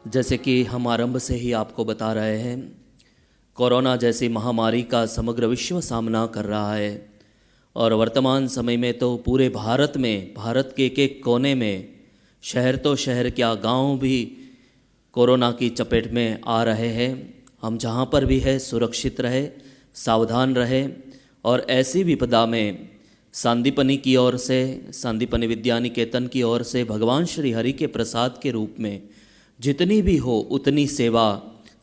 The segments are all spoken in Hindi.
जैसे कि हम आरंभ से ही आपको बता रहे हैं, कोरोना जैसी महामारी का समग्र विश्व सामना कर रहा है और वर्तमान समय में तो पूरे भारत में, भारत के एक एक कोने में, शहर तो शहर क्या, गांव भी कोरोना की चपेट में आ रहे हैं। हम जहां पर भी है सुरक्षित रहे, सावधान रहे और ऐसी विपदा में सांदीपनी की ओर से, सांदीपनी विद्या निकेतन की ओर से भगवान श्री हरि के प्रसाद के रूप में जितनी भी हो उतनी सेवा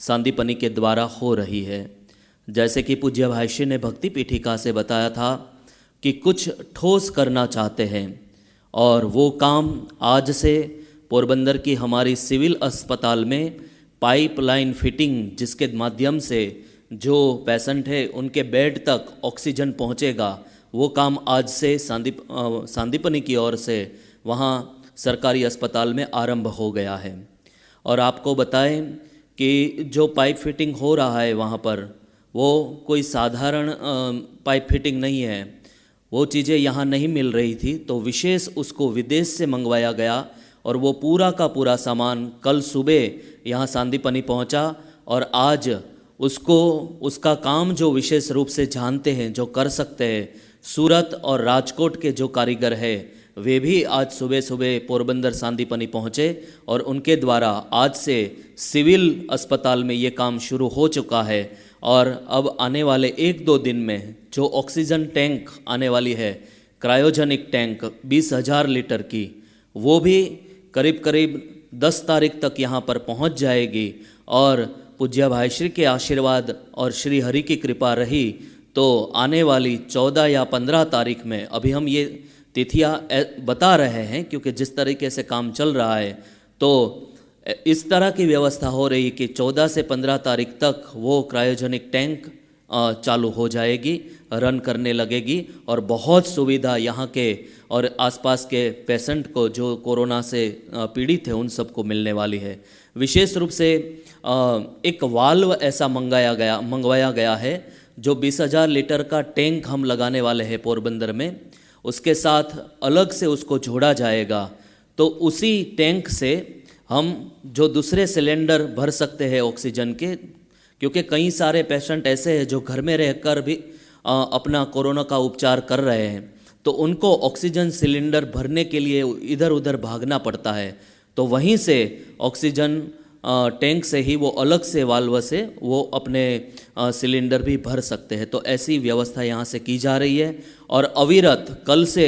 सांदीपनी के द्वारा हो रही है। जैसे कि पूज्य भाष्य ने भक्ति पीठिका से बताया था कि कुछ ठोस करना चाहते हैं और वो काम आज से पोरबंदर की हमारी सिविल अस्पताल में पाइपलाइन फिटिंग, जिसके माध्यम से जो पेशेंट है उनके बेड तक ऑक्सीजन पहुंचेगा, वो काम आज से सांदीपनी की ओर से वहाँ सरकारी अस्पताल में आरंभ हो गया है। और आपको बताएं कि जो पाइप फिटिंग हो रहा है वहाँ पर, वो कोई साधारण पाइप फिटिंग नहीं है। वो चीज़ें यहाँ नहीं मिल रही थी, तो विशेष उसको विदेश से मंगवाया गया और वो पूरा का पूरा सामान कल सुबह यहाँ सांदीपनी पहुँचा और आज उसका काम जो विशेष रूप से जानते हैं, जो कर सकते हैं, सूरत और राजकोट के जो कारीगर है वे भी आज सुबह सुबह पोरबंदर सांदीपनी पहुँचे और उनके द्वारा आज से सिविल अस्पताल में ये काम शुरू हो चुका है। और अब आने वाले 1-2 दिन में जो ऑक्सीजन टैंक आने वाली है, क्रायोजेनिक टैंक 20,000 लीटर की, वो भी करीब करीब 10 तारीख तक यहाँ पर पहुँच जाएगी। और पूज्य भाई श्री के आशीर्वाद और श्री हरि की कृपा रही तो आने वाली 14 या 15 तारीख में, अभी हम ये तिथियां बता रहे हैं क्योंकि जिस तरीके से काम चल रहा है, तो इस तरह की व्यवस्था हो रही कि 14 से 15 तारीख तक वो क्रायोजेनिक टैंक चालू हो जाएगी, रन करने लगेगी और बहुत सुविधा यहाँ के और आसपास के पेशेंट को जो कोरोना से पीड़ित है उन सबको मिलने वाली है। विशेष रूप से एक वाल्व ऐसा मंगवाया गया है जो 20,000 लीटर का टैंक हम लगाने वाले हैं पोरबंदर में, उसके साथ अलग से उसको जोड़ा जाएगा। तो उसी टैंक से हम जो दूसरे सिलेंडर भर सकते हैं ऑक्सीजन के, क्योंकि कई सारे पेशेंट ऐसे हैं जो घर में रहकर भी अपना कोरोना का उपचार कर रहे हैं, तो उनको ऑक्सीजन सिलेंडर भरने के लिए इधर उधर भागना पड़ता है। तो वहीं से ऑक्सीजन टैंक से ही वो अलग से वाल्व से वो अपने सिलेंडर भी भर सकते हैं। तो ऐसी व्यवस्था यहाँ से की जा रही है और अविरत कल से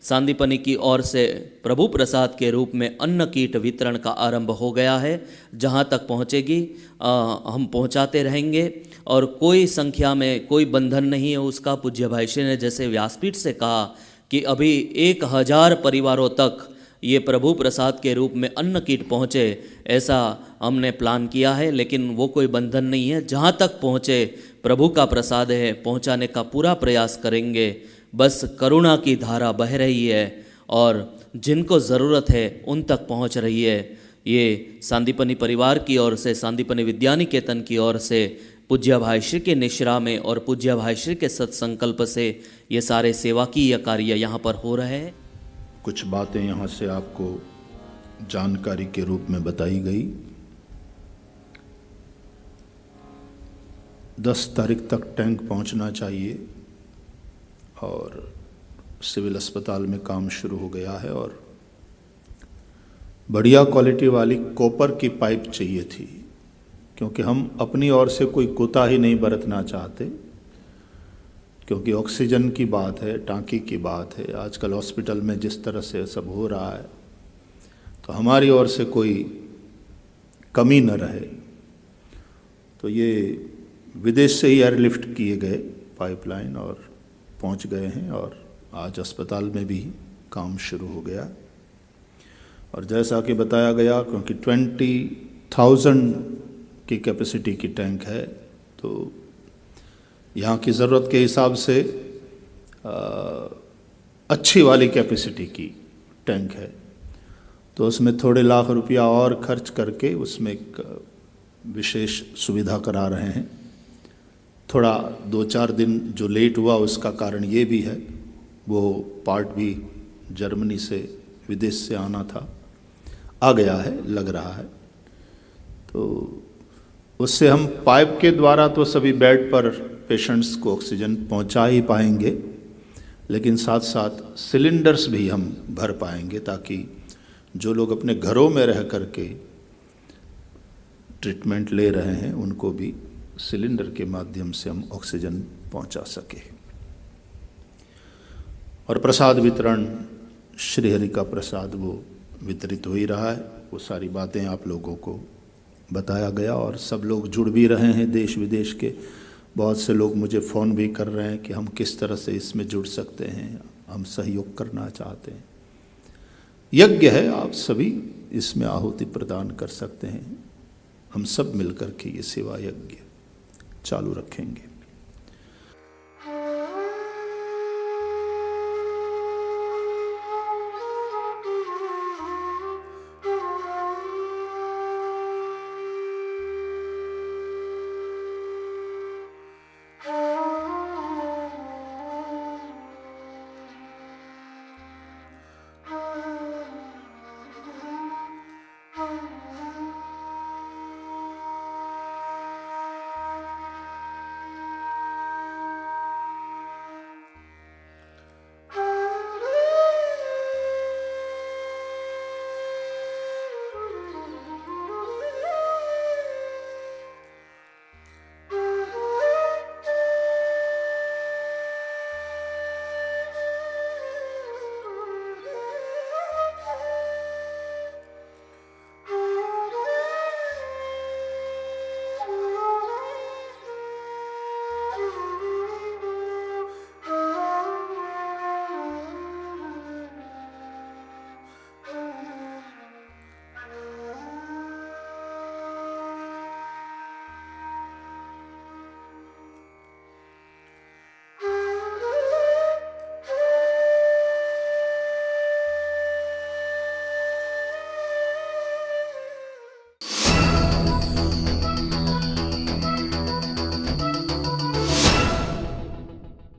सांदीपनी की ओर से प्रभु प्रसाद के रूप में अन्न कीट वितरण का आरंभ हो गया है। जहाँ तक पहुँचेगी हम पहुँचाते रहेंगे और कोई संख्या में कोई बंधन नहीं है उसका। पूज्य भाई श्री ने जैसे व्यासपीठ से कहा कि अभी 1,000 परिवारों तक ये प्रभु प्रसाद के रूप में अन्न कीट पहुँचे, ऐसा हमने प्लान किया है, लेकिन वो कोई बंधन नहीं है। जहाँ तक पहुँचे प्रभु का प्रसाद है, पहुँचाने का पूरा प्रयास करेंगे। बस करुणा की धारा बह रही है और जिनको ज़रूरत है उन तक पहुँच रही है। ये सांदीपनी परिवार की ओर से, सांदीपनी विद्या निकेतन की ओर से, पूज्य भाई श्री के निश्रा में और पूज्य भाई श्री के सत्संकल्प से ये सारे सेवाकीय कार्य यहाँ पर हो रहे हैं। कुछ बातें यहाँ से आपको जानकारी के रूप में बताई गई। 10 तारीख तक टैंक पहुँचना चाहिए और सिविल अस्पताल में काम शुरू हो गया है और बढ़िया क्वालिटी वाली कॉपर की पाइप चाहिए थी, क्योंकि हम अपनी ओर से कोई कोताही नहीं बरतना चाहते, क्योंकि ऑक्सीजन की बात है, टांकी की बात है। आजकल हॉस्पिटल में जिस तरह से सब हो रहा है, तो हमारी ओर से कोई कमी न रहे। तो ये विदेश से ही एयरलिफ्ट किए गए पाइपलाइन और पहुंच गए हैं और आज अस्पताल में भी काम शुरू हो गया। और जैसा कि बताया गया, क्योंकि 20,000 की कैपेसिटी की टैंक है, तो यहाँ की ज़रूरत के हिसाब से अच्छी वाली कैपेसिटी की टैंक है, तो उसमें थोड़े लाख रुपया और खर्च करके उसमें एक विशेष सुविधा करा रहे हैं। थोड़ा 2-4 दिन जो लेट हुआ उसका कारण ये भी है, वो पार्ट भी जर्मनी से, विदेश से आना था, आ गया है, लग रहा है। तो उससे हम पाइप के द्वारा तो सभी बेड पर पेशेंट्स को ऑक्सीजन पहुंचा ही पाएंगे, लेकिन साथ साथ सिलेंडर्स भी हम भर पाएंगे, ताकि जो लोग अपने घरों में रह करके ट्रीटमेंट ले रहे हैं उनको भी सिलेंडर के माध्यम से हम ऑक्सीजन पहुंचा सके। और प्रसाद वितरण, श्रीहरि का प्रसाद वो वितरित हो ही रहा है। वो सारी बातें आप लोगों को बताया गया और सब लोग जुड़ भी रहे हैं, देश विदेश के बहुत से लोग मुझे फ़ोन भी कर रहे हैं कि हम किस तरह से इसमें जुड़ सकते हैं, हम सहयोग करना चाहते हैं। यज्ञ है, आप सभी इसमें आहुति प्रदान कर सकते हैं। हम सब मिलकर के ये सेवा यज्ञ चालू रखेंगे।